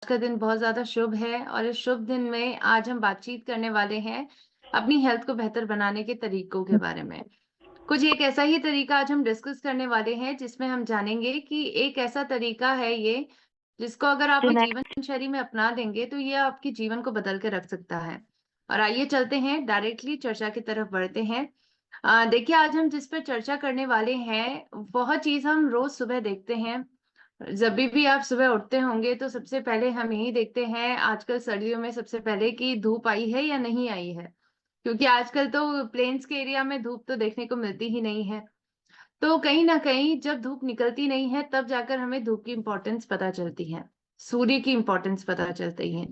का दिन बहुत ज़्यादा शुभ है और इस शुभ दिन में आज हम बातचीत करने वाले हैं अपनी हेल्थ को बेहतर बनाने के तरीकों के बारे में। कुछ एक ऐसा ही तरीका आज हम डिस्कस करने वाले हैं जिसमें हम जानेंगे कि एक ऐसा तरीका है ये जिसको अगर आप अपनी जीवन शैली में अपना देंगे तो ये आपके जीवन को बदल के रख सकता है। और आइए चलते हैं डायरेक्टली चर्चा की तरफ बढ़ते हैं। देखिए आज हम जिस पे चर्चा करने वाले हैं वह चीज़ हम रोज़ सुबह देखते हैं। जभी भी आप सुबह उठते होंगे तो सबसे पहले हम यही देखते हैं आजकल सर्दियों में सबसे पहले कि धूप आई है या नहीं आई है। क्योंकि आजकल तो प्लेन्स के एरिया में धूप तो देखने को मिलती ही नहीं है। तो कहीं न कहीं जब धूप निकलती नहीं है तब जाकर हमें धूप की इम्पोर्टेंस पता चलती है। सूर्य की इम्पोर्टेंस पता चलती है।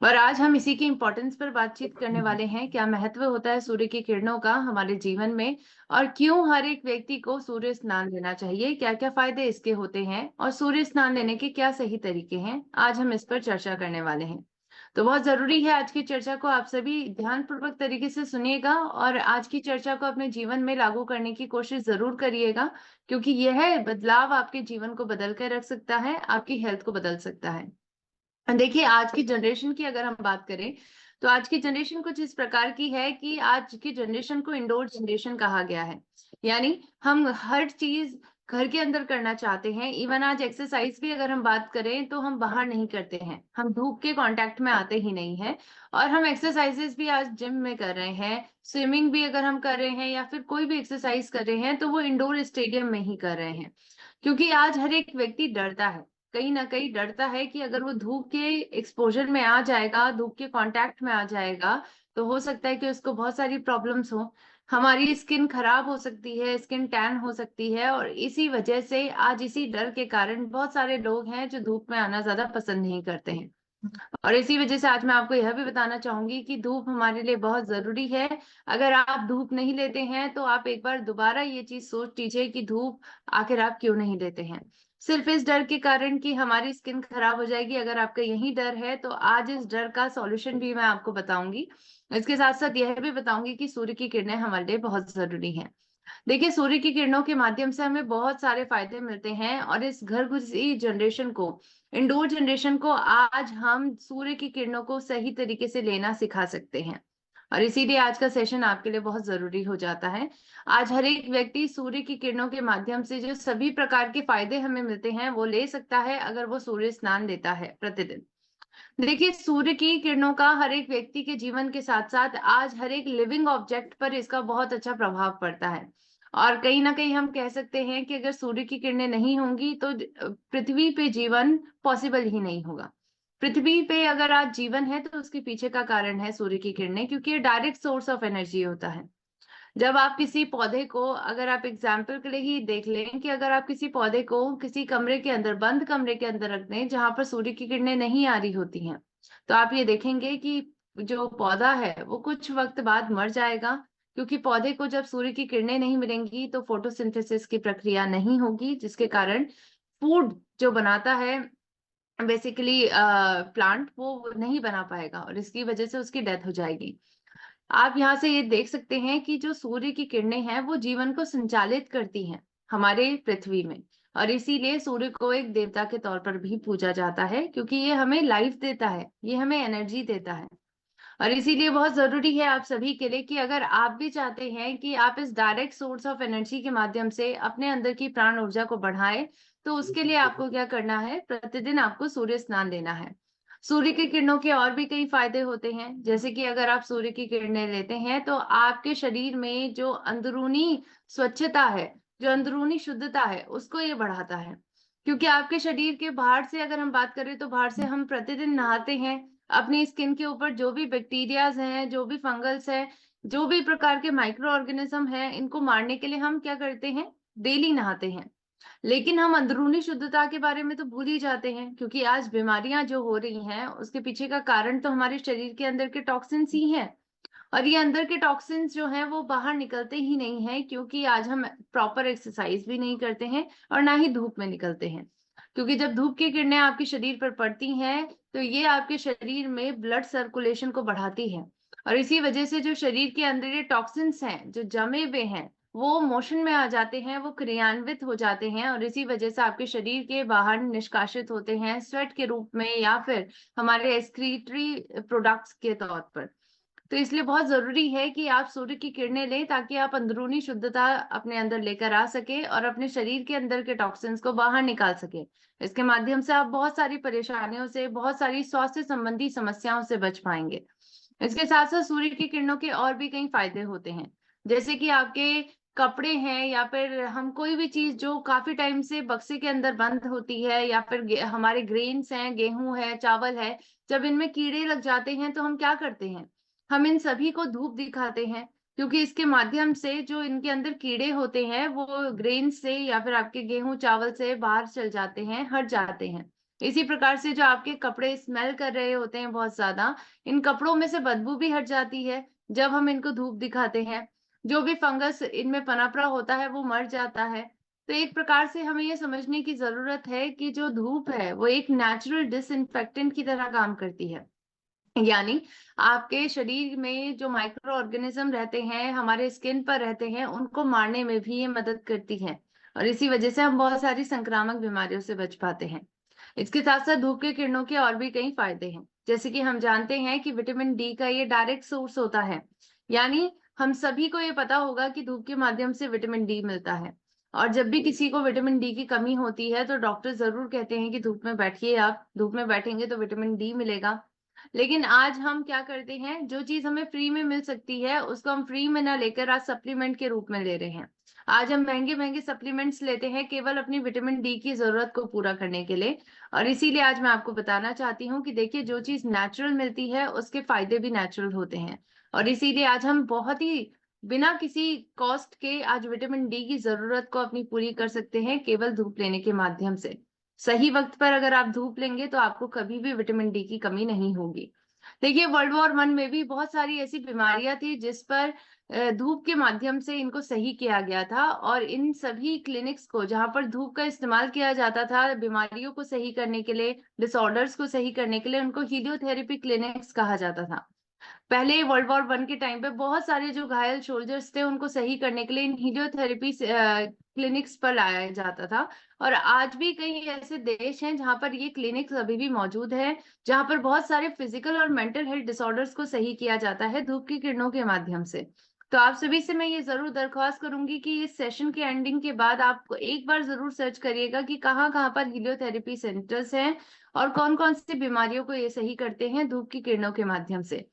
और आज हम इसी की इम्पोर्टेंस पर बातचीत करने वाले हैं। क्या महत्व होता है सूर्य की किरणों का हमारे जीवन में और क्यों हर एक व्यक्ति को सूर्य स्नान लेना चाहिए? क्या-क्या फ़ायदे इसके होते हैं और सूर्य स्नान लेने के क्या सही तरीके हैं? आज हम इस पर चर्चा करने वाले हैं। तो बहुत ज़रूरी है आज की चर्चा को आप सभी ध्यानपूर्वक तरीके से सुनिएगा और आज की चर्चा को अपने जीवन में लागू करने की कोशिश ज़रूर करिएगा, क्योंकि यह बदलाव आपके जीवन को बदल कर रख सकता है, आपकी हेल्थ को बदल सकता है। देखिए आज की जनरेशन की अगर हम बात करें, तो आज की जनरेशन कुछ इस प्रकार की है कि आज की जनरेशन को इंडोर जनरेशन कहा गया है। यानी हम हर चीज़ घर के अंदर करना चाहते हैं। इवन आज एक्सरसाइज भी अगर हम बात करें तो हम बाहर नहीं करते हैं। हम धूप के कॉन्टैक्ट में आते ही नहीं हैं और हम एक्सरसाइजेज़ भी आज जिम में कर रहे हैं, स्विमिंग भी अगर हम कर रहे हैं या फिर कोई भी एक्सरसाइज कर रहे हैं, तो वो इंडोर स्टेडियम में ही कर रहे हैं। क्योंकि आज हर एक व्यक्ति डरता है। कहीं न कहीं डरता है कि अगर वो धूप के एक्सपोज़र में आ जाएगा, धूप के कॉन्टैक्ट में आ जाएगा, तो हो सकता है कि उसको बहुत सारी प्रॉब्लम्स हों। हमारी स्किन खराब हो सकती है, स्किन टैन हो सकती है और इसी वजह से आज इसी डर के कारण बहुत सारे लोग हैं जो धूप में आना ज़्यादा पसंद नहीं करते हैं। और इसी वजह से आज मैं आपको यह भी बताना चाहूँगी कि धूप हमारे लिए बहुत ज़रूरी है। अगर आप धूप नहीं लेते हैं, तो आप एक बार दोबारा ये चीज़ सोच लीजिए कि धूप आखिर आप क्यों नहीं लेते हैं? सिर्फ़ इस डर के कारण कि हमारी स्किन खराब हो जाएगी, अगर आपका यही डर है, तो आज इस डर का सॉल्यूशन भी मैं आपको बताऊँगी। इसके साथ-साथ यह भी बताऊँगी कि सूर्य की किरणें हमारे लिए बहुत ज़रूरी हैं। देखिए, सूर्य की किरणों के माध्यम से हमें बहुत सारे फ़ायदे मिलते हैं और इस घर घुसी जनरेशन को, इंडोर जनरेशन को आज हम सूर्य की किरणों को सही तरीके से लेना सिखा सकते हैं। और इसीलिए आज का सेशन आपके लिए बहुत ज़रूरी हो जाता है। आज हर एक व्यक्ति सूर्य की किरणों के माध्यम से जो सभी प्रकार के फ़ायदे हमें मिलते हैं, वो ले सकता है अगर वो सूर्य स्नान लेता है प्रतिदिन। देखिए, सूर्य की किरणों का हर एक व्यक्ति के जीवन के साथ-साथ आज हर एक लिविंग ऑब्जेक्ट पर इसका बहुत अच्छा प्रभाव पड़ता है। और कहीं न कहीं हम कह सकते हैं कि अगर सूर्य की किरणें नहीं होंगी तो पृथ्वी पे जीवन पॉसिबल ही नहीं होगा। पृथ्वी पे अगर आज जीवन है तो उसके पीछे का कारण है सूर्य की किरणें, क्योंकि ये डायरेक्ट सोर्स ऑफ एनर्जी होता है। जब आप किसी पौधे को अगर आप एग्जाम्पल के लिए ही देख लें कि अगर आप किसी पौधे को किसी कमरे के अंदर, बंद कमरे के अंदर रख दें जहां पर सूर्य की किरणें नहीं आ रही होती हैं, तो आप ये देखेंगे कि जो पौधा है वो कुछ वक्त बाद मर जाएगा, क्योंकि पौधे को जब सूर्य की किरणें नहीं मिलेंगी तो फोटोसिंथेसिस की प्रक्रिया नहीं होगी, जिसके कारण फूड जो बनाता है बेसिकली प्लांट, वो नहीं बना पाएगा और इसकी वजह से उसकी डेथ हो जाएगी। आप यहाँ से ये देख सकते हैं कि जो सूर्य की किरणें हैं, वो जीवन को संचालित करती हैं हमारे पृथ्वी में। और इसीलिए सूर्य को एक देवता के तौर पर भी पूजा जाता है, क्योंकि ये हमें लाइफ देता है, ये हमें एनर्जी देता है। और इसीलिए बहुत ज़रूरी है आप सभी के लिए कि अगर आप भी चाहते हैं कि आप इस डायरेक्ट सोर्स ऑफ एनर्जी के माध्यम से अपने अंदर की प्राण ऊर्जा को बढ़ाएँ, तो उसके लिए आपको क्या करना है, प्रतिदिन आपको सूर्य स्नान लेना है। सूर्य की किरणों के और भी कई फ़ायदे होते हैं, जैसे कि अगर आप सूर्य की किरणें लेते हैं, तो आपके शरीर में जो अंदरूनी स्वच्छता है, जो अंदरूनी शुद्धता है, उसको ये बढ़ाता है। क्योंकि आपके शरीर के बाहर से अगर हम बात करें, तो बाहर से हम प्रतिदिन नहाते हैं, अपनी स्किन के ऊपर जो भी बैक्टीरियाज़ हैं, जो भी फंगल्स हैं, जो भी प्रकार के माइक्रो ऑर्गेनिज़्म हैं, इनको मारने के लिए हम क्या करते हैं, डेली नहाते हैं। लेकिन हम अंदरूनी शुद्धता के बारे में तो भूल ही जाते हैं, क्योंकि आज बीमारियाँ जो हो रही हैं, उसके पीछे का कारण तो हमारे शरीर के अंदर के टॉक्सिन्स ही हैं। और ये अंदर के टॉक्सिन्स जो हैं, वो बाहर निकलते ही नहीं हैं, क्योंकि आज हम प्रॉपर एक्सरसाइज़ भी नहीं करते हैं और ना ही धूप में निकलते हैं। क्योंकि जब धूप की किरणें आपके शरीर पर पड़ती हैं, तो ये आपके शरीर में ब्लड सर्कुलेशन को बढ़ाती है और इसी वजह से जो शरीर के अंदर ये टॉक्सिन्स हैं, जो जमे हुए हैं, वो मोशन में आ जाते हैं, वो क्रियान्वित हो जाते हैं और इसी वजह से आपके शरीर के बाहर निष्कासित होते हैं स्वेट के रूप में या फिर हमारे एक्सक्रीटरी प्रोडक्ट्स के तौर पर। तो इसलिए बहुत जरूरी है कि आप सूर्य की किरणें लें ताकि आप अंदरूनी शुद्धता अपने अंदर लेकर आ सके और अपने शरीर के अंदर के टॉक्सिन्स को बाहर निकाल सके। इसके माध्यम से आप बहुत सारी परेशानियों से, बहुत सारी स्वास्थ्य संबंधी समस्याओं से बच पाएंगे। इसके साथ साथ सूर्य की किरणों के और भी कई फायदे होते हैं, जैसे कि आपके कपड़े हैं या फिर हम कोई भी चीज जो काफी टाइम से बक्से के अंदर बंद होती है या फिर हमारे ग्रेन्स हैं, गेहूं है, चावल है, जब इनमें कीड़े लग जाते हैं तो हम क्या करते हैं, हम इन सभी को धूप दिखाते हैं, क्योंकि इसके माध्यम से जो इनके अंदर कीड़े होते हैं वो ग्रेन से या फिर आपके गेहूं चावल से बाहर चल जाते हैं, हट जाते हैं। इसी प्रकार से जो आपके कपड़े स्मेल कर रहे होते हैं बहुत ज्यादा, इन कपड़ों में से बदबू भी हट जाती है जब हम इनको धूप दिखाते हैं। जो भी फंगस इनमें पनपरा होता है वो मर जाता है। तो एक प्रकार से हमें ये समझने की जरूरत है कि जो धूप है वो एक नेचुरल डिसइंफेक्टेंट की तरह काम करती है। यानी आपके शरीर में जो माइक्रो ऑर्गेनिज्म रहते हैं, हमारे स्किन पर रहते हैं, उनको मारने में भी ये मदद करती है और इसी वजह से हम बहुत सारी संक्रामक बीमारियों से बच पाते हैं। इसके साथ साथ धूप के किरणों के और भी कई फायदे हैं, जैसे कि हम जानते हैं कि विटामिन डी का ये डायरेक्ट सोर्स होता है। यानी हम सभी को ये पता होगा कि धूप के माध्यम से विटामिन डी मिलता है और जब भी किसी को विटामिन डी की कमी होती है तो डॉक्टर जरूर कहते हैं कि धूप में बैठिए, आप धूप में बैठेंगे तो विटामिन डी मिलेगा। लेकिन आज हम क्या करते हैं, जो चीज हमें फ्री में मिल सकती है उसको हम फ्री में ना लेकर आज सप्लीमेंट के रूप में ले रहे हैं। आज हम महंगे महंगे सप्लीमेंट्स लेते हैं केवल अपनी विटामिन डी की जरूरत को पूरा करने के लिए। और इसीलिए आज मैं आपको बताना चाहती हूँ कि देखिए, जो चीज नेचुरल मिलती है उसके फायदे भी नेचुरल होते हैं और इसीलिए आज हम बहुत ही बिना किसी कॉस्ट के आज विटामिन डी की जरूरत को अपनी पूरी कर सकते हैं केवल धूप लेने के माध्यम से। सही वक्त पर अगर आप धूप लेंगे तो आपको कभी भी विटामिन डी की कमी नहीं होगी। देखिए, वर्ल्ड वॉर 1 में भी बहुत सारी ऐसी बीमारियां थी जिस पर धूप के माध्यम से इनको सही किया गया था और इन सभी क्लिनिक्स को जहां पर धूप का इस्तेमाल किया जाता था बीमारियों को सही करने के लिए, डिसऑर्डर्स को सही करने के लिए, उनको हीलियोथेरेपी क्लिनिक्स कहा जाता था। पहले वर्ल्ड वॉर 1 के टाइम पे बहुत सारे जो घायल सोल्जर्स थे उनको सही करने के लिए इन हीलियोथेरेपी क्लिनिक्स पर लाया जाता था। और आज भी कई ऐसे देश हैं जहां पर ये क्लिनिक्स अभी भी मौजूद है, जहां पर बहुत सारे फिजिकल और मेंटल हेल्थ डिसऑर्डर्स को सही किया जाता है धूप की किरणों के माध्यम से। तो आप सभी से मैं ये जरूर दरख्वास्त करूंगी कि इस सेशन के एंडिंग के बाद आप एक बार जरूर सर्च करिएगा कि कहाँ कहाँ पर हीलियोथेरेपी सेंटर्स हैं और कौन कौन सी बीमारियों को ये सही करते हैं धूप की किरणों के माध्यम से।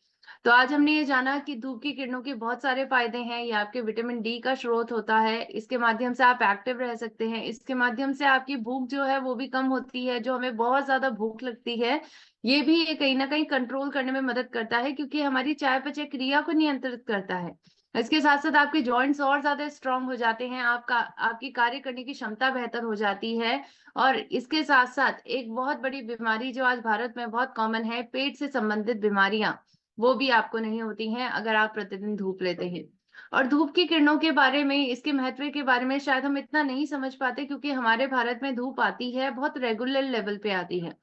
तो आज हमने ये जाना कि धूप की किरणों के बहुत सारे फायदे हैं। ये आपके विटामिन डी का स्रोत होता है, इसके माध्यम से आप एक्टिव रह सकते हैं, इसके माध्यम से आपकी भूख जो है वो भी कम होती है, जो हमें बहुत ज्यादा भूख लगती है ये भी ये कहीं ना कहीं कंट्रोल करने में मदद करता है, क्योंकि हमारी चयापचय क्रिया को नियंत्रित करता है। इसके साथ साथ आपके जॉइंट्स और ज्यादा स्ट्रांग हो जाते हैं, आपकी कार्य करने की क्षमता बेहतर हो जाती है। और इसके साथ साथ एक बहुत बड़ी बीमारी जो आज भारत में बहुत कॉमन है, पेट से संबंधित बीमारियां, वो भी आपको नहीं होती हैं अगर आप प्रतिदिन धूप लेते हैं। और धूप की किरणों के बारे में, इसके महत्व के बारे में शायद हम इतना नहीं समझ पाते, क्योंकि हमारे भारत में धूप आती है बहुत रेगुलर लेवल पे आती है।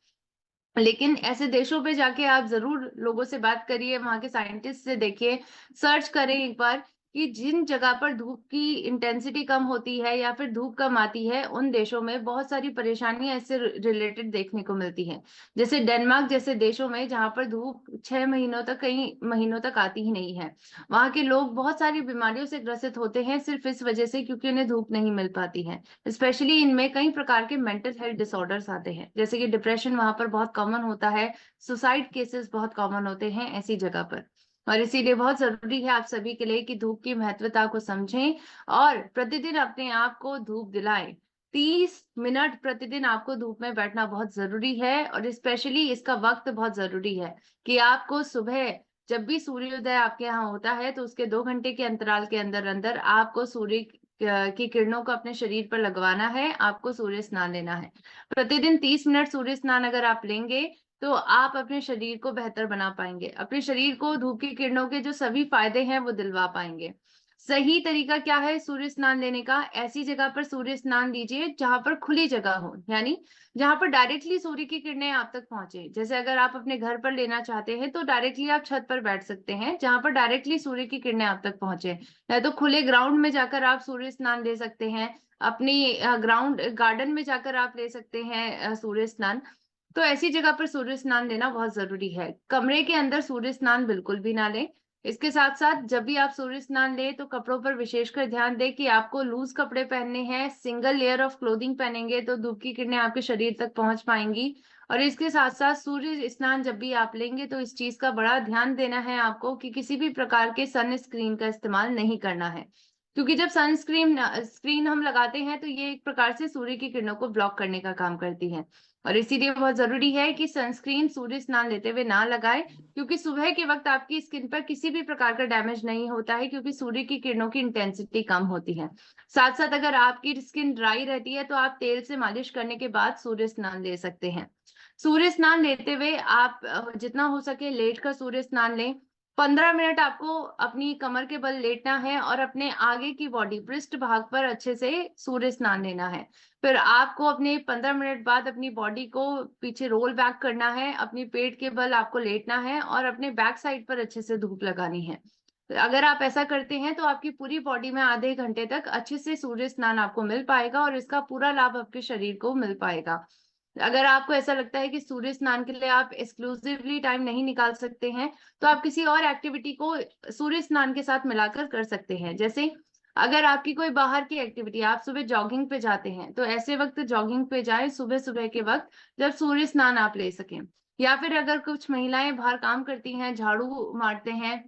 लेकिन ऐसे देशों पे जाके आप जरूर लोगों से बात करिए, वहां के साइंटिस्ट से देखिए, सर्च करें एक बार कि जिन जगह पर धूप की इंटेंसिटी कम होती है या फिर धूप कम आती है उन देशों में बहुत सारी परेशानियां इससे रिलेटेड देखने को मिलती हैं। जैसे डेनमार्क जैसे देशों में जहां पर धूप 6 महीनों तक, कई महीनों तक आती ही नहीं है, वहां के लोग बहुत सारी बीमारियों से ग्रसित होते हैं सिर्फ इस वजह से क्योंकि उन्हें धूप नहीं मिल पाती है। स्पेशली इनमें कई प्रकार के मेंटल हेल्थ डिसऑर्डर्स आते हैं, जैसे कि डिप्रेशन वहां पर बहुत कॉमन होता है, सुसाइड केसेस बहुत कॉमन होते हैं ऐसी जगह पर। और इसीलिए बहुत जरूरी है आप सभी के लिए कि धूप की महत्वता को समझें और प्रतिदिन अपने आप को धूप दिलाएं। 30 मिनट प्रतिदिन आपको धूप में बैठना बहुत जरूरी है और स्पेशली इसका वक्त बहुत जरूरी है कि आपको सुबह जब भी सूर्योदय आपके यहाँ होता है तो उसके 2 घंटे के अंतराल के अंदर अंदर आपको सूर्य की किरणों को अपने शरीर पर लगवाना है, आपको सूर्य स्नान लेना है। प्रतिदिन 30 मिनट सूर्य स्नान अगर आप लेंगे तो आप अपने शरीर को बेहतर बना पाएंगे, अपने शरीर को धूप की किरणों के जो सभी फायदे हैं वो दिलवा पाएंगे। सही तरीका क्या है सूर्य स्नान लेने का? ऐसी जगह पर सूर्य स्नान लीजिए जहां पर खुली जगह हो, यानी जहां पर डायरेक्टली सूर्य की किरणें आप तक पहुंचे। जैसे अगर आप अपने घर पर लेना चाहते हैं तो डायरेक्टली आप छत पर बैठ सकते हैं जहां पर डायरेक्टली सूर्य की किरणें आप तक पहुंचे, या तो खुले ग्राउंड में जाकर आप सूर्य स्नान ले सकते हैं। अपनी ग्राउंड गार्डन में जाकर आप ले सकते हैं सूर्य स्नान। तो ऐसी जगह पर सूर्य स्नान लेना बहुत जरूरी है। कमरे के अंदर सूर्य स्नान बिल्कुल भी ना लें। इसके साथ साथ जब भी आप सूर्य स्नान ले तो कपड़ों पर विशेषकर ध्यान दें कि आपको लूज कपड़े पहनने हैं। सिंगल लेयर ऑफ क्लोथिंग पहनेंगे तो धूप की किरणें आपके शरीर तक पहुंच पाएंगी। और इसके साथ साथ सूर्य स्नान जब भी आप लेंगे तो इस चीज का बड़ा ध्यान देना है आपको कि किसी भी प्रकार के सन स्क्रीन का इस्तेमाल नहीं करना है, क्योंकि जब सनस्क्रीन स्क्रीन हम लगाते हैं तो ये एक प्रकार से सूर्य की किरणों को ब्लॉक करने का काम करती है। और इसीलिए बहुत जरूरी है कि सनस्क्रीन सूर्य स्नान लेते हुए ना लगाए, क्योंकि सुबह के वक्त आपकी स्किन पर किसी भी प्रकार का डैमेज नहीं होता है, क्योंकि सूर्य की किरणों की इंटेंसिटी कम होती है। साथ साथ अगर आपकी स्किन ड्राई रहती है तो आप तेल से मालिश करने के बाद सूर्य स्नान ले सकते हैं। सूर्य स्नान लेते हुए आप जितना हो सके लेट कर सूर्य स्नान लें। 15 मिनट आपको अपनी कमर के बल लेटना है और अपने आगे की बॉडी पृष्ठ भाग पर अच्छे से सूर्य स्नान लेना है। फिर आपको अपने 15 मिनट बाद अपनी बॉडी को पीछे रोल बैक करना है, अपनी पेट के बल आपको लेटना है और अपने बैक साइड पर अच्छे से धूप लगानी है। अगर आप ऐसा करते हैं तो आपकी पूरी बॉडी में आधे घंटे तक अच्छे से सूर्य स्नान आपको मिल पाएगा और इसका पूरा लाभ आपके शरीर को मिल पाएगा। अगर आपको ऐसा लगता है कि सूर्य स्नान के लिए आप एक्सक्लूसिवली टाइम नहीं निकाल सकते हैं तो आप किसी और एक्टिविटी को सूर्य स्नान के साथ मिलाकर कर सकते हैं। जैसे अगर आपकी कोई बाहर की एक्टिविटी, आप सुबह जॉगिंग पे जाते हैं तो ऐसे वक्त जॉगिंग पे जाएं सुबह सुबह के वक्त जब सूर्य स्नान आप ले सकें। या फिर अगर कुछ महिलाएं बाहर काम करती हैं, झाड़ू मारते हैं,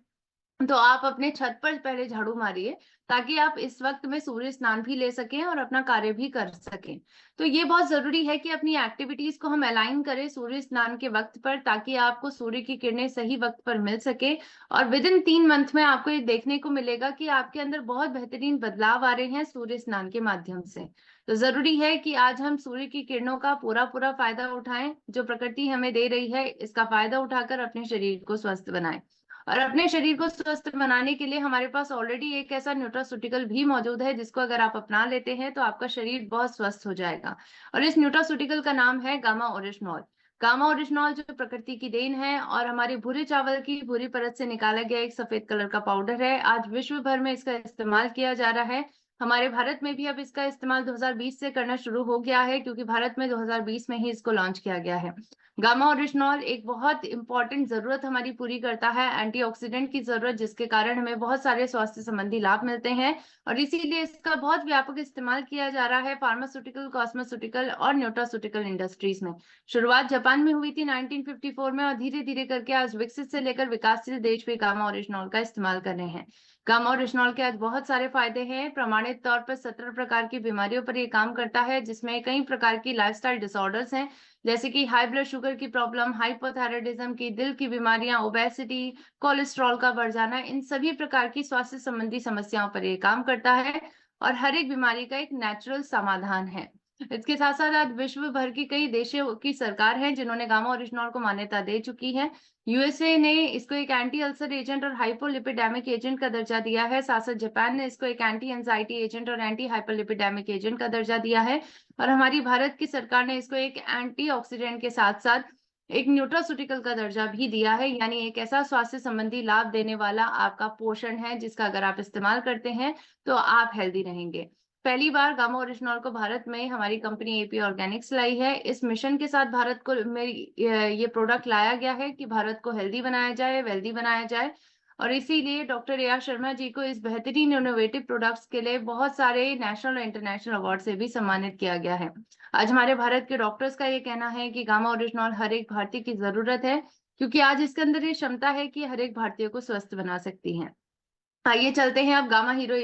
तो आप अपने छत पर पहले झाड़ू मारिए ताकि आप इस वक्त में सूर्य स्नान भी ले सकें और अपना कार्य भी कर सकें। तो ये बहुत जरूरी है कि अपनी एक्टिविटीज को हम अलाइन करें सूर्य स्नान के वक्त पर, ताकि आपको सूर्य की किरणें सही वक्त पर मिल सके। और विद इन 3 मंथ में आपको ये देखने को मिलेगा कि आपके अंदर बहुत बेहतरीन बदलाव आ रहे हैं सूर्य स्नान के माध्यम से। तो जरूरी है कि आज हम सूर्य की किरणों का पूरा पूरा फायदा उठाएं। जो प्रकृति हमें दे रही है इसका फायदा उठाकर अपने शरीर को स्वस्थ बनाएं। और अपने शरीर को स्वस्थ बनाने के लिए हमारे पास ऑलरेडी एक ऐसा न्यूट्रास्यूटिकल भी मौजूद है जिसको अगर आप अपना लेते हैं तो आपका शरीर बहुत स्वस्थ हो जाएगा। और इस न्यूट्रास्यूटिकल का नाम है गामा ओरिजिनॉल। गामा ओरिजिनॉल जो प्रकृति की देन है और हमारे भूरे चावल की भूरी परत से निकाला गया एक सफेद कलर का पाउडर है। आज विश्व भर में इसका इस्तेमाल किया जा रहा है। हमारे भारत में भी अब इसका इस्तेमाल 2020 से करना शुरू हो गया है, क्योंकि भारत में 2020 में ही इसको लॉन्च किया गया है। गामा ओरिजिनॉल एक बहुत इंपॉर्टेंट जरूरत हमारी पूरी करता है, एंटीऑक्सीडेंट की जरूरत, जिसके कारण हमें बहुत सारे स्वास्थ्य संबंधी लाभ मिलते हैं। और इसीलिए इसका बहुत व्यापक इस्तेमाल किया जा रहा है फार्मास्यूटिकल, कॉस्मेस्यूटिकल और न्यूट्रास्यूटिकल इंडस्ट्रीज में। शुरुआत जापान में हुई थी 1954 में और धीरे धीरे करके आज विकसित से लेकर विकासशील देश भी गामा ओरिजिनॉल का इस्तेमाल कर रहे हैं। गामा ओरिजिनॉल के आज बहुत सारे फायदे हैं। प्रमाणित तौर पर 17 प्रकार की बीमारियों पर ये काम करता है, जिसमें कई प्रकार की लाइफस्टाइल डिसऑर्डर्स हैं, जैसे कि हाई ब्लड शुगर की प्रॉब्लम, हाइपोथायराइडिज्म की, दिल की बीमारियां, ओबेसिटी, कोलेस्ट्रॉल का बढ़ जाना, इन सभी प्रकार की स्वास्थ्य संबंधी समस्याओं पर ये काम करता है और हर एक बीमारी का एक नेचुरल समाधान है। इसके साथ साथ आज विश्व भर की कई देशों की सरकार है जिन्होंने गामा ओरिजिनॉल को मान्यता दे चुकी है। यूएसए ने इसको एक एंटी अल्सर एजेंट और हाइपोलिपिडेमिक एजेंट का दर्जा दिया है। साथ साथ जापान ने इसको एक एंटी एंजाइटी एजेंट और एंटी हाइपोलिपिडेमिक एजेंट का दर्जा दिया है। और हमारी भारत की सरकार ने इसको एक एंटीऑक्सीडेंट के साथ साथ एक न्यूट्रास्यूटिकल का दर्जा भी दिया है, यानी एक ऐसा स्वास्थ्य संबंधी लाभ देने वाला आपका पोषण है जिसका अगर आप इस्तेमाल करते हैं तो आप हेल्दी रहेंगे। पहली बार गामा ओरिजिनॉल को भारत में हमारी कंपनी एपी ऑर्गेनिक्स लाई है। इस मिशन के साथ भारत को में ये प्रोडक्ट लाया गया है कि भारत को हेल्दी बनाया जाए, वेल्दी बनाया जाए। और इसीलिए doctor A R Sharma ji को इस बेहतरीन इनोवेटिव प्रोडक्ट्स के लिए बहुत सारे नेशनल और इंटरनेशनल अवार्ड से भी सम्मानित किया गया है। आज हमारे भारत के डॉक्टर्स का ये कहना है कि गामा ओरिजिनॉल हर एक भारतीय की जरूरत है, क्योंकि आज इसके अंदर ये क्षमता है कि हर एक भारतीय को स्वस्थ बना सकती है। आइए चलते हैं अब गामा हीरो